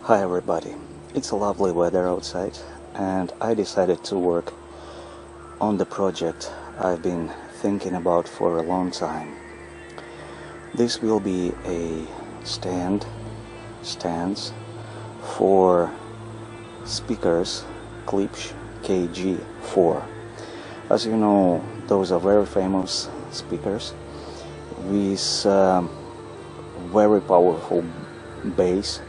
Hi everybody, it's a lovely weather outside and I decided to work on the project I've been thinking about for a long time. This will be a stands for speakers Klipsch KG4. As you know, those are very famous speakers with very powerful bass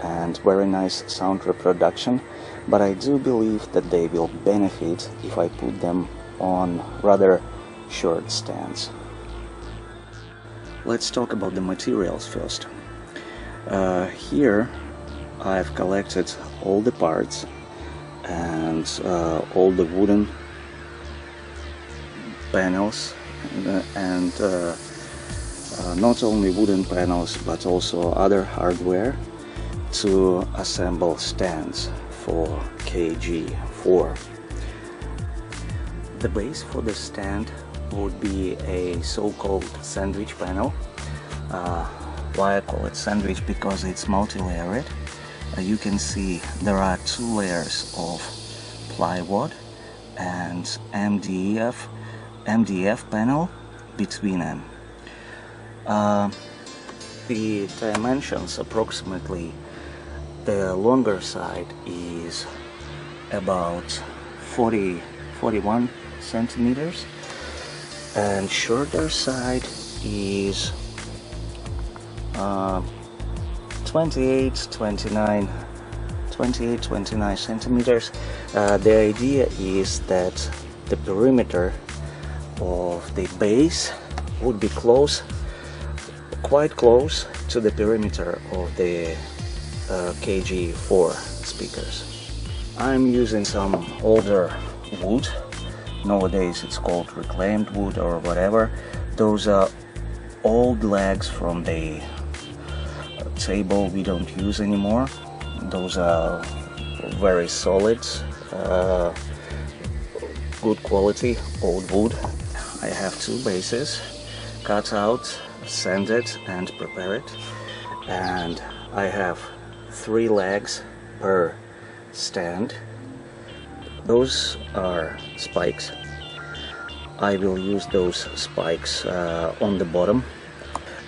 and very nice sound reproduction, but I do believe that they will benefit if I put them on rather short stands. Let's talk about the materials first. Here I've collected all the parts and all the wooden panels and not only wooden panels but also other hardware to assemble stands for KG4. The base for the stand would be a so-called sandwich panel. Why I call it sandwich? Because it's multi-layered. You can see there are two layers of plywood and MDF panel between them. The dimensions approximately, the longer side is about 41 centimeters and shorter side is 28 29 centimeters. The idea is that the perimeter of the base would be quite close to the perimeter of the KG4 speakers. I'm using some older wood. Nowadays it's called reclaimed wood or whatever. Those are old legs from the table we don't use anymore. Those are very solid, good quality old wood. I have two bases cut out, sanded and prepared, and I have 3 legs per stand. Those are spikes. I will use those spikes on the bottom,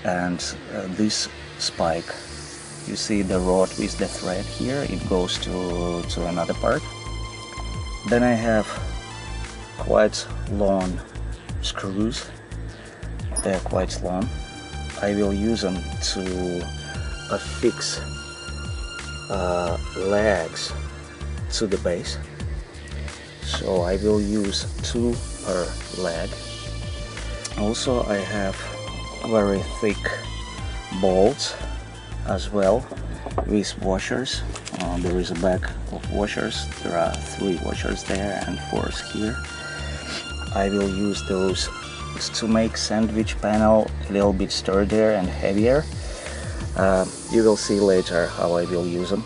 and this spike, you see the rod with the thread here, it goes to another part. Then I have quite long screws. They're quite long. I will use them to affix legs to the base, so I will use 2 per leg. Also I have very thick bolts as well with washers. There is a bag of washers. There are 3 washers there and 4 here. I will use those to make sandwich panel a little bit sturdier and heavier. You will see later how I will use them.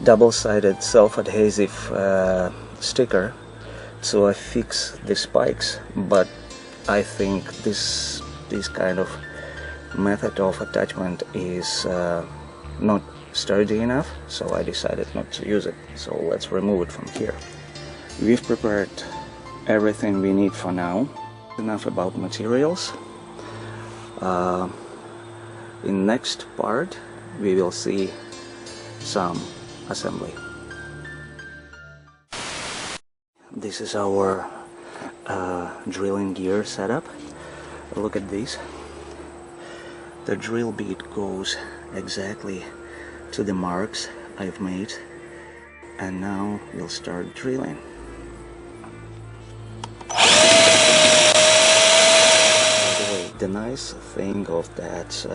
Double-sided self-adhesive sticker to affix the spikes, but I think this kind of method of attachment is not sturdy enough, so I decided not to use it. So let's remove it from here. We've prepared everything we need for now. Enough about materials. In next part we will see some assembly. This is our drilling gear setup. Look at this. The drill bit goes exactly to the marks I've made, and now we'll start drilling. The nice thing of that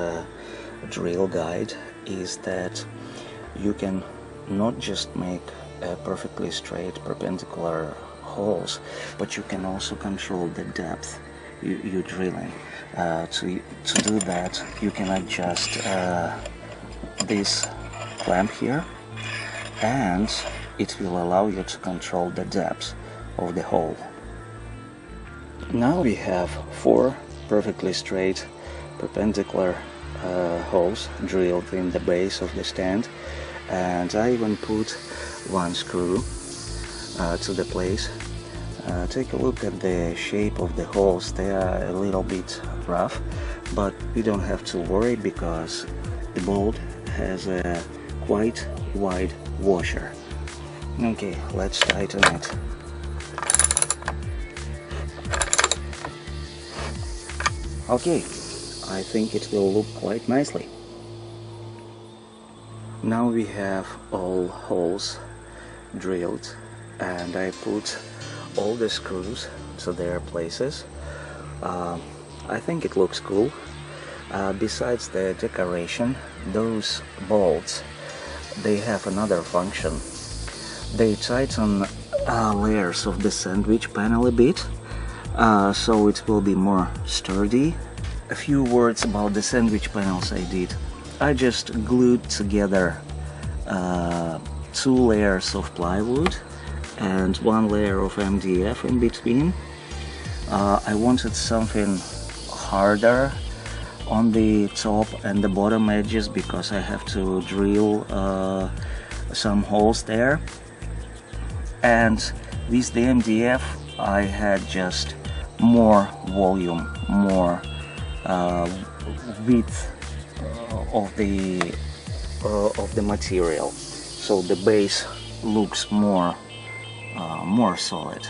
drill guide is that you can not just make perfectly straight perpendicular holes, but you can also control the depth you're drilling. To do that, you can adjust this clamp here, and it will allow you to control the depth of the hole. Now we have 4 perfectly straight perpendicular holes drilled in the base of the stand, and I even put one screw to the place. Take a look at the shape of the holes. They are a little bit rough, but we don't have to worry because the bolt has a quite wide washer. Okay, let's tighten it. Okay, I think it will look quite nicely. Now we have all holes drilled, and I put all the screws to their places. I think it looks cool. Besides the decoration, those bolts, they have another function. They tighten layers of the sandwich panel a bit, so it will be more sturdy. A few words about the sandwich panels I did. I just glued together 2 layers of plywood and 1 layer of MDF in between. I wanted something harder on the top and the bottom edges because I have to drill some holes there. And with the MDF I had just more volume, more width of the material, so the base looks more solid.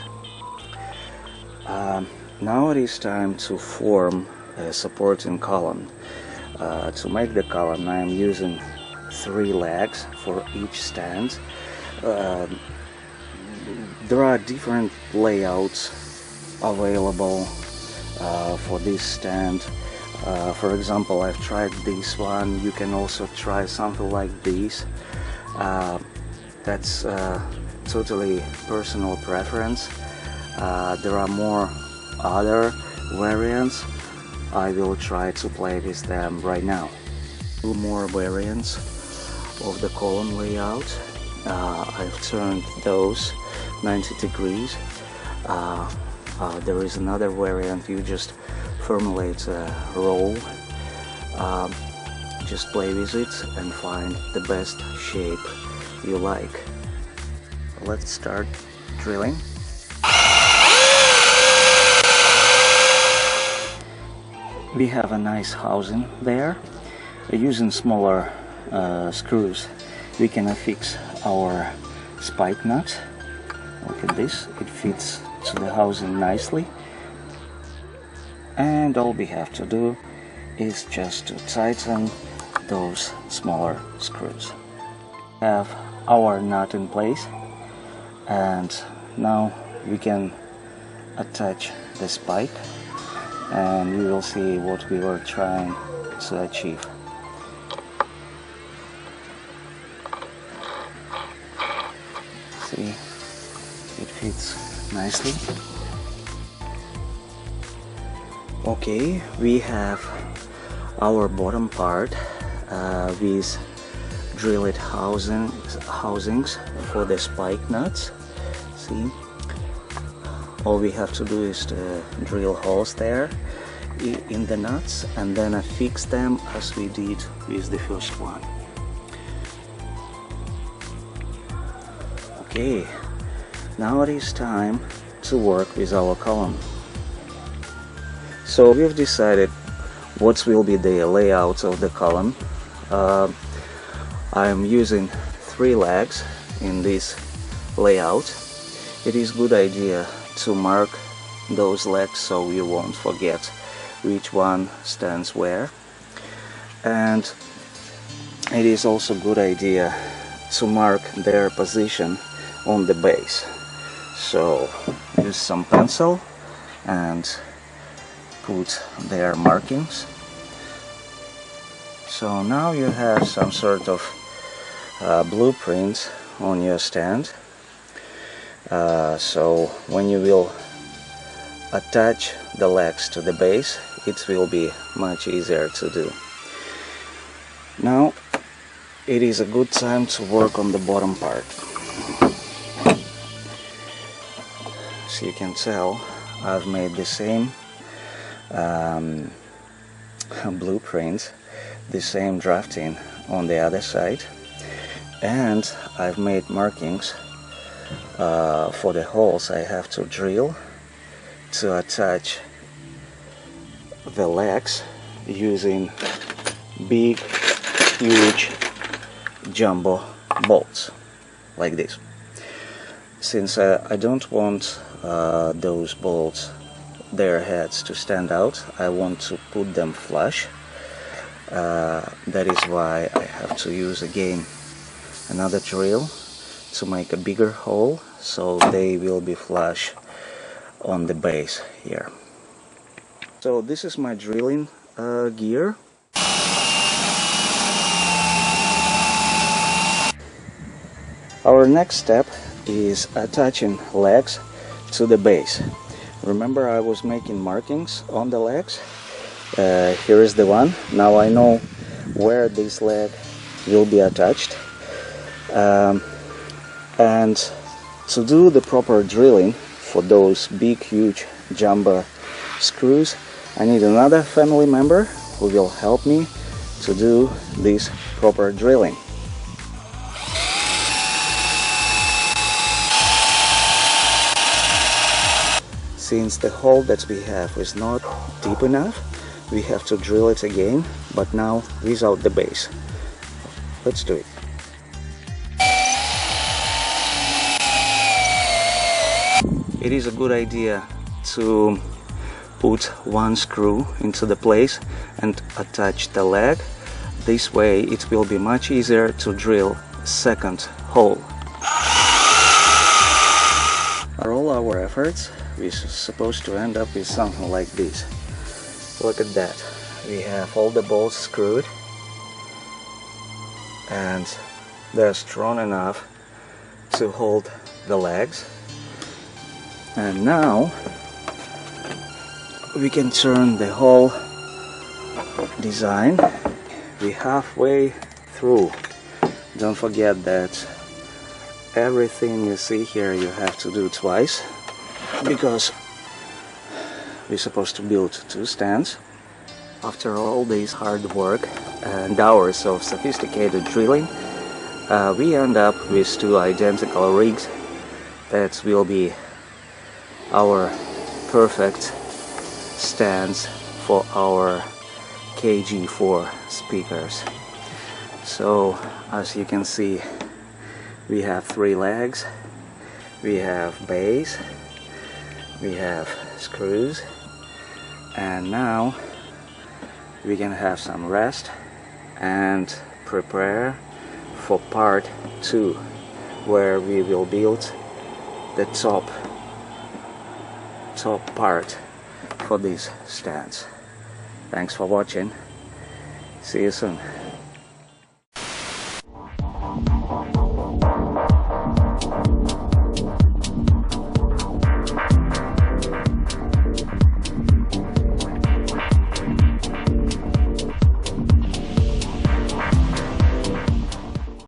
Now it is time to form a supporting column. To make the column I am using 3 legs for each stand. There are different layouts available for this stand. For example, I've tried this one. You can also try something like this. That's totally personal preference. There are more other variants. I will try to play with them right now. 2 more variants of the column layout. I've turned those 90 degrees. There is another variant. You just formulate a roll, just play with it and find the best shape you like. Let's start drilling. We have a nice housing there. Using smaller screws we can affix our spike nut. Look at this, it fits to the housing nicely, and all we have to do is just to tighten those smaller screws. Have our nut in place, and now we can attach the spike and we will see what we were trying to achieve. See, it fits nicely. Okay, we have our bottom part with drilled housings for the spike nuts. See, all we have to do is to drill holes there in the nuts and then affix them as we did with the first one. Okay, now it is time to work with our column. So we've decided what will be the layout of the column. I am using 3 legs in this layout. It is good idea to mark those legs so you won't forget which one stands where. And it is also good idea to mark their position on the base. So use some pencil and put their markings. So now you have some sort of blueprint on your stand. So when you will attach the legs to the base, it will be much easier to do. Now it is a good time to work on the bottom part. As you can tell, I've made the same blueprint, the same drafting on the other side, And I've made markings for the holes I have to drill to attach the legs using big, huge jumbo bolts like this. Since I don't want those bolts, their heads, to stand out, I want to put them flush. That is why I have to use again another drill to make a bigger hole, so they will be flush on the base here. So this is my drilling gear. Our next step is attaching legs to the base. Remember, I was making markings on the legs. Here is the one. Now I know where this leg will be attached. And to do the proper drilling for those big, huge jumbo screws, I need another family member who will help me to do this proper drilling. Since the hole that we have is not deep enough, we have to drill it again, but now without the base. Let's do it. It is a good idea to put one screw into the place and attach the leg. This way it will be much easier to drill second hole. For all our efforts, we're supposed to end up with something like this. Look at that. We have all the bolts screwed and they're strong enough to hold the legs. And now we can turn the whole design. We're halfway through. Don't forget that everything you see here you have to do twice, because we're supposed to build two stands. After all this hard work and hours of sophisticated drilling, we end up with two identical rigs that will be our perfect stands for our KG4 speakers. So as you can see, we have three legs, we have base, we have screws, and now we can have some rest and prepare for part 2, where we will build the top part for these stands. Thanks for watching. See you soon.